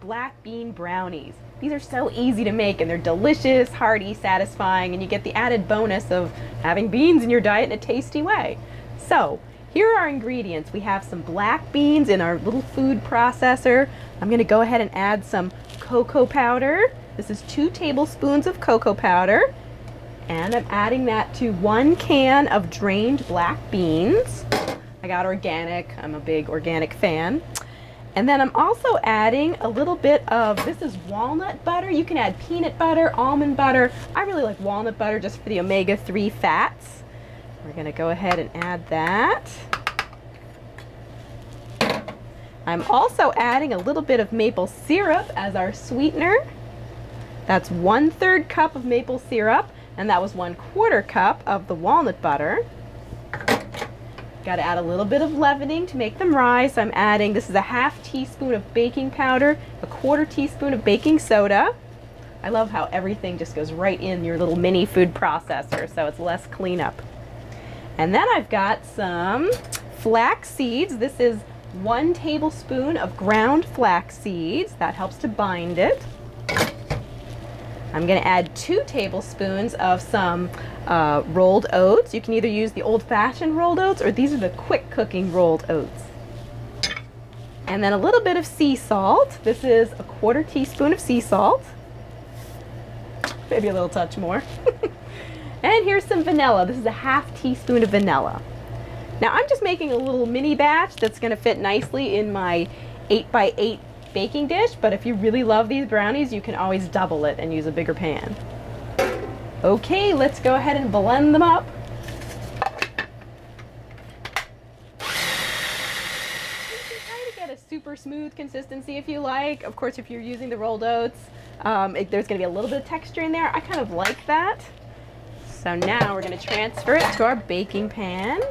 black bean brownies. These are so easy to make and they're delicious, hearty, satisfying, and you get the added bonus of having beans in your diet in a tasty way. So, here are our ingredients. We have some black beans in our little food processor. I'm going to go ahead and add some cocoa powder. This is 2 tablespoons of cocoa powder. And I'm adding that to 1 can of drained black beans. I got organic. I'm a big organic fan. And then I'm also adding a little bit of, this is walnut butter. You can add peanut butter, almond butter. I really like walnut butter just for the omega-3 fats. We're going to go ahead and add that. I'm also adding a little bit of maple syrup as our sweetener. That's 1/3 cup of maple syrup, and that was 1/4 cup of the walnut butter. Got to add a little bit of leavening to make them rise. So I'm adding, this is a 1/2 teaspoon of baking powder, a 1/4 teaspoon of baking soda. I love how everything just goes right in your little mini food processor, so it's less cleanup. And then I've got some flax seeds. This is 1 tablespoon of ground flax seeds. That helps to bind it. I'm going to add 2 tablespoons of some rolled oats. You can either use the old-fashioned rolled oats or these are the quick cooking rolled oats. And then a little bit of sea salt. This is a 1/4 teaspoon of sea salt. Maybe a little touch more. And here's some vanilla. This is a 1/2 teaspoon of vanilla. Now I'm just making a little mini batch that's going to fit nicely in my 8x8 baking dish, but if you really love these brownies, you can always double it and use a bigger pan. Okay, let's go ahead and blend them up. You can try to get a super smooth consistency if you like. Of course, if you're using the rolled oats, there's going to be a little bit of texture in there. I kind of like that. So now we're going to transfer it to our baking pan.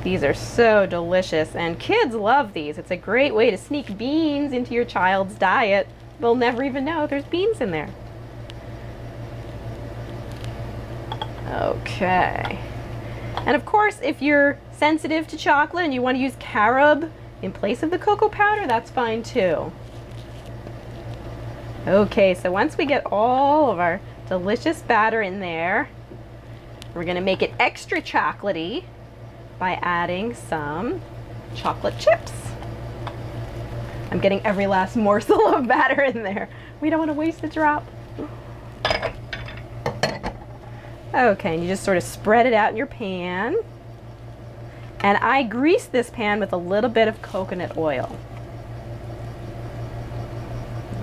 These are so delicious, and kids love these. It's a great way to sneak beans into your child's diet. They'll never even know there's beans in there. Okay. And of course, if you're sensitive to chocolate and you want to use carob in place of the cocoa powder, that's fine too. Okay, so once we get all of our delicious batter in there, we're going to make it extra chocolatey by adding some chocolate chips. I'm getting every last morsel of batter in there. We don't want to waste a drop. Okay, and you just sort of spread it out in your pan. And I grease this pan with a little bit of coconut oil.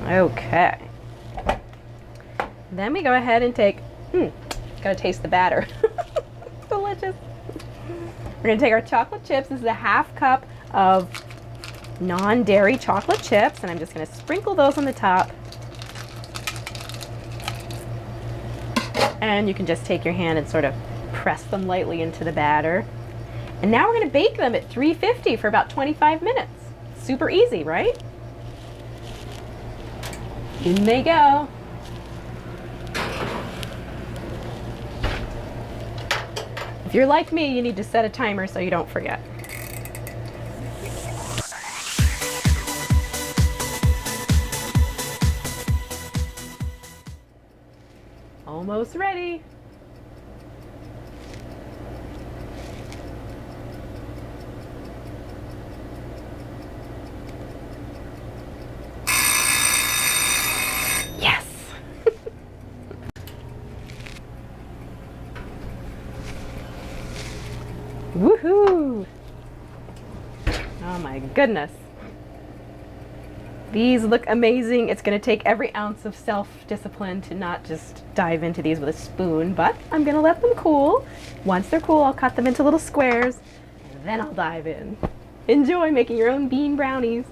Okay. Then we go ahead and take, gotta taste the batter. Delicious. We're going to take our chocolate chips. This is a 1/2 cup of non-dairy chocolate chips, and I'm just going to sprinkle those on the top. And you can just take your hand and sort of press them lightly into the batter. And now we're going to bake them at 350 for about 25 minutes. Super easy, right? In they go. If you're like me, you need to set a timer so you don't forget. Almost ready. Yes. Woohoo! Oh my goodness. These look amazing. It's going to take every ounce of self-discipline to not just dive into these with a spoon, but I'm going to let them cool. Once they're cool, I'll cut them into little squares, and then I'll dive in. Enjoy making your own bean brownies.